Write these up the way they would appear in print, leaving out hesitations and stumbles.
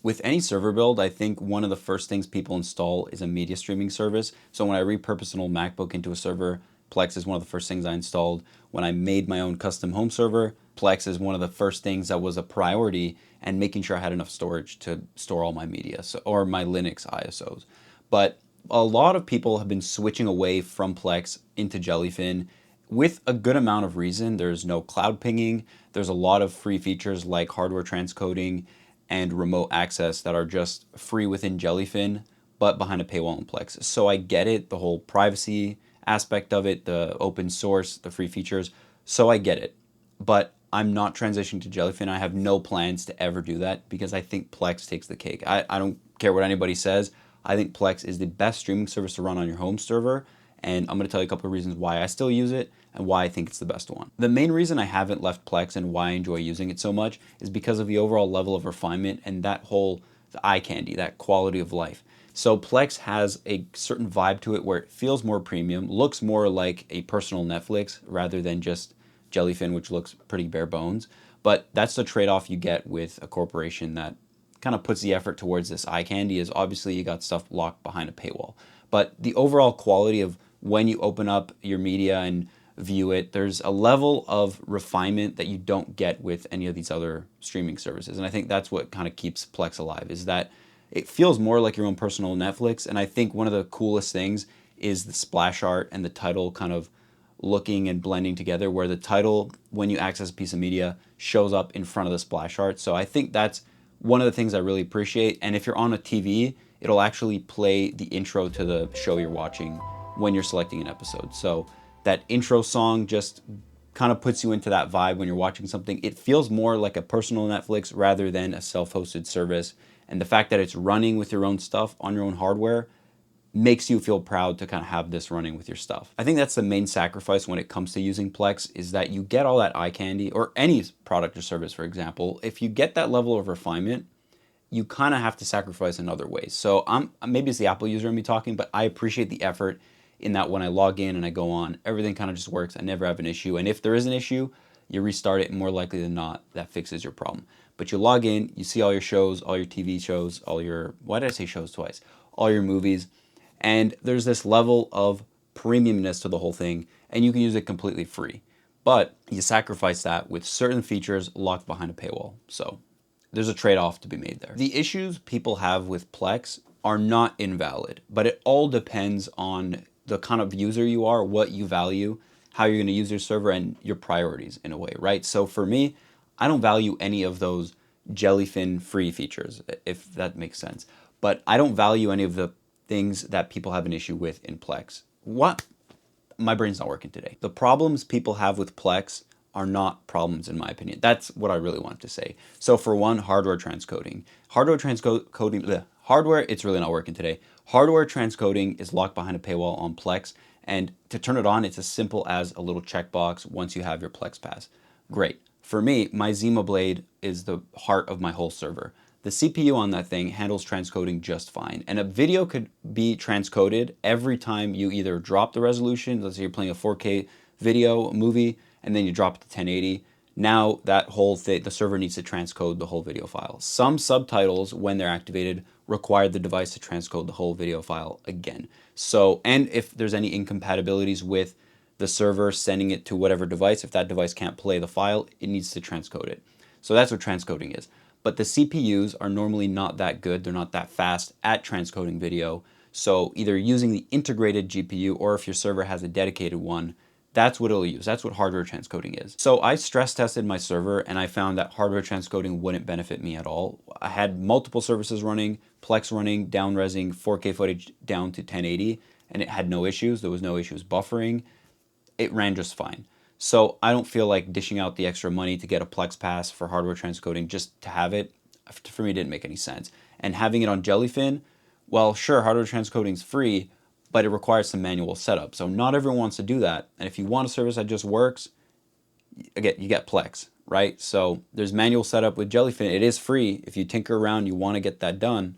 With any server build, I think one of the first things people install is a media streaming service. So when I repurposed an old MacBook into a server, Plex is one of the first things I installed. When I made my own custom home server, Plex is one of the first things that was a priority, and making sure I had enough storage to store all my media, so, or my Linux ISOs. But a lot of people have been switching away from Plex into Jellyfin with a good amount of reason. There's no cloud pinging. There's a lot of free features like hardware transcoding and remote access that are just free within Jellyfin, but behind a paywall in Plex. So I get it, the whole privacy aspect of it, the open source, the free features. So I get it. But I'm not transitioning to Jellyfin. I have no plans to ever do that because I think Plex takes the cake. I don't care what anybody says. I think Plex is the best streaming service to run on your home server, and I'm going to tell you a couple of reasons why I still use it and why I think it's the best one. The main reason I haven't left Plex and why I enjoy using it so much is because of the overall level of refinement and that whole eye candy, that quality of life. So Plex has a certain vibe to it where it feels more premium, looks more like a personal Netflix rather than just Jellyfin, which looks pretty bare bones. But that's the trade-off you get with a corporation that kind of puts the effort towards this eye candy. Is obviously you got stuff locked behind a paywall. But the overall quality of when you open up your media and view it, there's a level of refinement that you don't get with any of these other streaming services. And I think that's what kind of keeps Plex alive, is that it feels more like your own personal Netflix. And I think one of the coolest things is the splash art and the title kind of looking and blending together, where the title, when you access a piece of media, shows up in front of the splash art. So I think that's one of the things I really appreciate. And if you're on a TV, it'll actually play the intro to the show you're watching when you're selecting an episode. So that intro song just kind of puts you into that vibe when you're watching something. It feels more like a personal Netflix rather than a self-hosted service. And the fact that it's running with your own stuff on your own hardware makes you feel proud to kind of have this running with your stuff. I think that's the main sacrifice when it comes to using Plex, is that you get all that eye candy, or any product or service, for example. If you get that level of refinement, you kind of have to sacrifice in other ways. So maybe it's the Apple user in me talking, but I appreciate the effort in that when I log in and I go on, everything kind of just works. I never have an issue. And if there is an issue, you restart it, and more likely than not, that fixes your problem. But you log in, you see all your shows, all your TV shows, all your, why did I say shows twice? All your movies. And there's this level of premiumness to the whole thing, and you can use it completely free. But you sacrifice that with certain features locked behind a paywall. So there's a trade-off to be made there. The issues people have with Plex are not invalid, but it all depends on the kind of user you are, what you value, how you're going to use your server, and your priorities in a way, right? So for me, I don't value any of those Jellyfin free features, if that makes sense. But I don't value any of the things that people have an issue with in Plex. What? My brain's not working today. The problems people have with Plex are not problems, in my opinion. That's what I really wanted to say. So for one, hardware transcoding. Hardware, it's really not working today. Hardware transcoding is locked behind a paywall on Plex, and to turn it on, it's as simple as a little checkbox once you have your Plex pass. Great. For me, my Zima Blade is the heart of my whole server. The CPU on that thing handles transcoding just fine. And a video could be transcoded every time you either drop the resolution, let's say you're playing a 4K video, movie, and then you drop it to 1080. Now that whole thing, the server needs to transcode the whole video file. Some subtitles, when they're activated, require the device to transcode the whole video file again. So, and if there's any incompatibilities with the server sending it to whatever device, if that device can't play the file, it needs to transcode it. So that's what transcoding is. But the CPUs are normally not that good. They're not that fast at transcoding video. So either using the integrated GPU, or if your server has a dedicated one, that's what it'll use. That's what hardware transcoding is. So I stress tested my server, and I found that hardware transcoding wouldn't benefit me at all. I had multiple services running, Plex running, down resing 4K footage down to 1080, and it had no issues. There was no issues buffering. It ran just fine. So I don't feel like dishing out the extra money to get a Plex pass for hardware transcoding just to have it. For me, it didn't make any sense. And having it on Jellyfin, well, sure, hardware transcoding is free, but it requires some manual setup. So not everyone wants to do that. And if you want a service that just works, again, you get Plex, right? So there's manual setup with Jellyfin. It is free. If you tinker around, you want to get that done,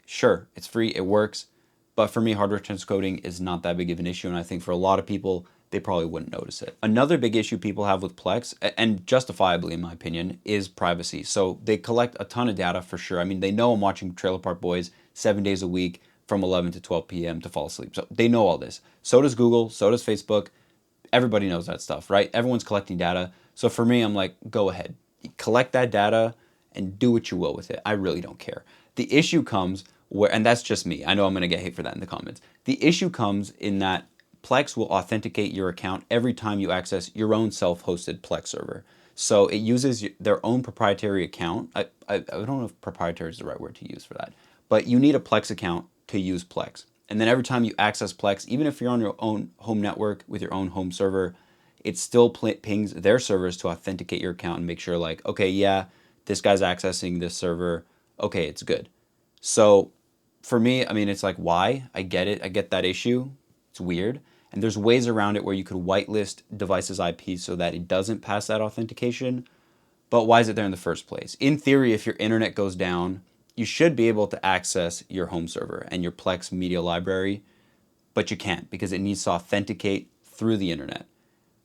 sure, it's free, it works. But for me, hardware transcoding is not that big of an issue. And I think for a lot of people, they probably wouldn't notice it. Another big issue people have with Plex, and justifiably in my opinion, is privacy. So they collect a ton of data for sure. I mean, they know I'm watching Trailer Park Boys 7 days a week from 11 to 12 p.m. to fall asleep. So they know all this. So does Google, so does Facebook. Everybody knows that stuff, right? Everyone's collecting data. So for me, I'm like, go ahead. Collect that data and do what you will with it. I really don't care. The issue comes where, and that's just me. I know I'm going to get hate for that in the comments. The issue comes in that Plex will authenticate your account every time you access your own self-hosted Plex server. So it uses their own proprietary account. I don't know if proprietary is the right word to use for that, but you need a Plex account to use Plex. And then every time you access Plex, even if you're on your own home network with your own home server, it still pings their servers to authenticate your account and make sure like, okay, yeah, this guy's accessing this server. Okay, it's good. So for me, I mean, it's like, why? I get it. I get that issue. It's weird. And there's ways around it where you could whitelist devices' IP so that it doesn't pass that authentication. But why is it there in the first place? In theory, if your internet goes down, you should be able to access your home server and your Plex media library, but you can't because it needs to authenticate through the internet,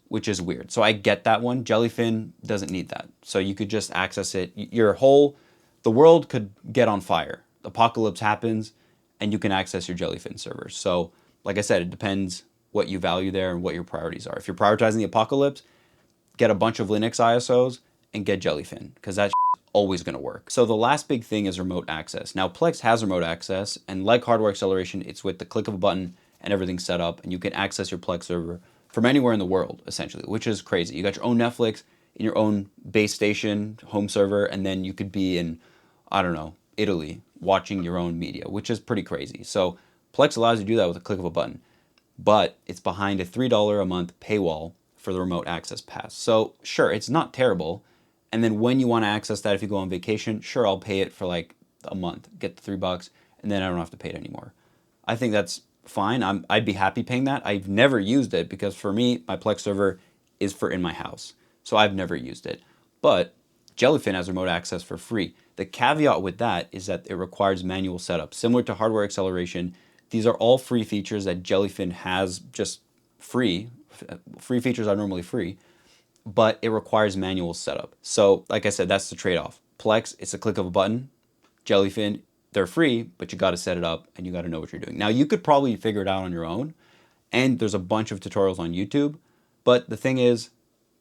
which is weird. So I get that one. Jellyfin doesn't need that. So you could just access it. The world could get on fire. Apocalypse happens and you can access your Jellyfin servers. So like I said, it depends what you value there and what your priorities are. If you're prioritizing the apocalypse, get a bunch of Linux ISOs and get Jellyfin because that's always going to work. So the last big thing is remote access. Now Plex has remote access, and like hardware acceleration, it's with the click of a button and everything's set up, and you can access your Plex server from anywhere in the world, essentially, which is crazy. You got your own Netflix in your own base station, home server, and then you could be in, I don't know, Italy, watching your own media, which is pretty crazy. So Plex allows you to do that with a click of a button, but it's behind a $3 a month paywall for the remote access pass. So sure, it's not terrible. And then when you want to access that, if you go on vacation, sure, I'll pay it for like a month, get the $3, and then I don't have to pay it anymore. I think that's fine. I'd be happy paying that. I've never used it because for me, my Plex server is for in my house. So I've never used it. But Jellyfin has remote access for free. The caveat with that is that it requires manual setup. Similar to hardware acceleration, these are all free features that Jellyfin has just free. Free features are normally free, but it requires manual setup. So like I said, that's the trade-off. Plex, it's a click of a button. Jellyfin, they're free, but you got to set it up and you got to know what you're doing. Now you could probably figure it out on your own, and there's a bunch of tutorials on YouTube, but the thing is,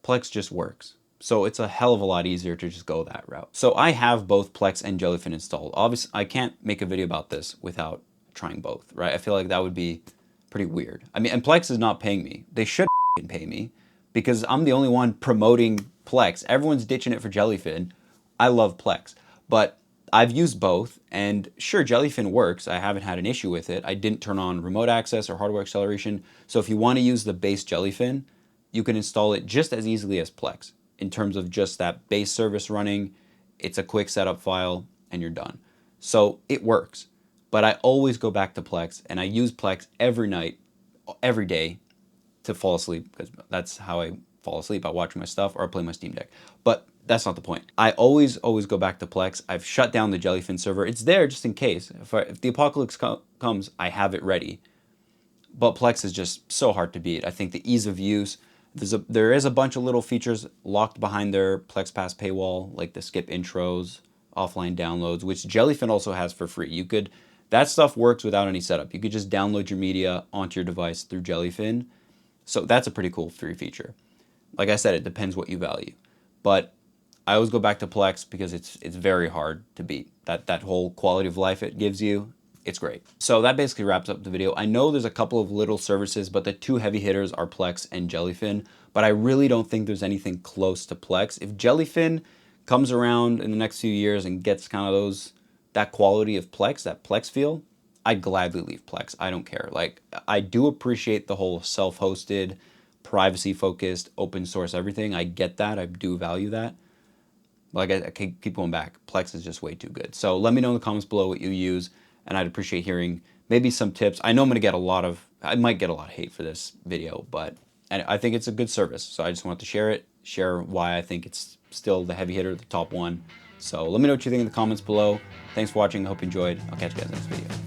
Plex just works. So it's a hell of a lot easier to just go that route. So I have both Plex and Jellyfin installed. Obviously, I can't make a video about this without trying both, right? I feel like that would be pretty weird. I mean, and Plex is not paying me. They should pay me because I'm the only one promoting Plex. Everyone's ditching it for Jellyfin. I love Plex, but I've used both, and sure, Jellyfin works. I haven't had an issue with it. I didn't turn on remote access or hardware acceleration. So if you want to use the base Jellyfin, you can install it just as easily as Plex. In terms of just that base service running, it's a quick setup file and you're done. So it works, but I always go back to Plex, and I use Plex every night, every day to fall asleep because that's how I fall asleep. I watch my stuff or I play my Steam Deck, but that's not the point. I always go back to Plex. I've shut down the Jellyfin server. It's there just in case. If the apocalypse comes, I have it ready. But Plex is just so hard to beat. I think the ease of use, there is a bunch of little features locked behind their Plex Pass paywall, like the skip intros, offline downloads, which Jellyfin also has for free. That stuff works without any setup. You could just download your media onto your device through Jellyfin. So that's a pretty cool free feature. Like I said, it depends what you value. But I always go back to Plex because it's very hard to beat. That whole quality of life it gives you, it's great. So that basically wraps up the video. I know there's a couple of little services, but the two heavy hitters are Plex and Jellyfin, but I really don't think there's anything close to Plex. If Jellyfin comes around in the next few years and gets kind of that quality of Plex, that Plex feel, I'd gladly leave Plex. I don't care. Like, I do appreciate the whole self-hosted, privacy-focused, open source everything. I get that. I do value that. Like, I keep going back. Plex is just way too good. So let me know in the comments below what you use, and I'd appreciate hearing maybe some tips. I know I'm going to get I might get a lot of hate for this video, but I think it's a good service. So I just want to share why I think it's still the heavy hitter, the top one. So let me know what you think in the comments below. Thanks for watching. I hope you enjoyed. I'll catch you guys next video.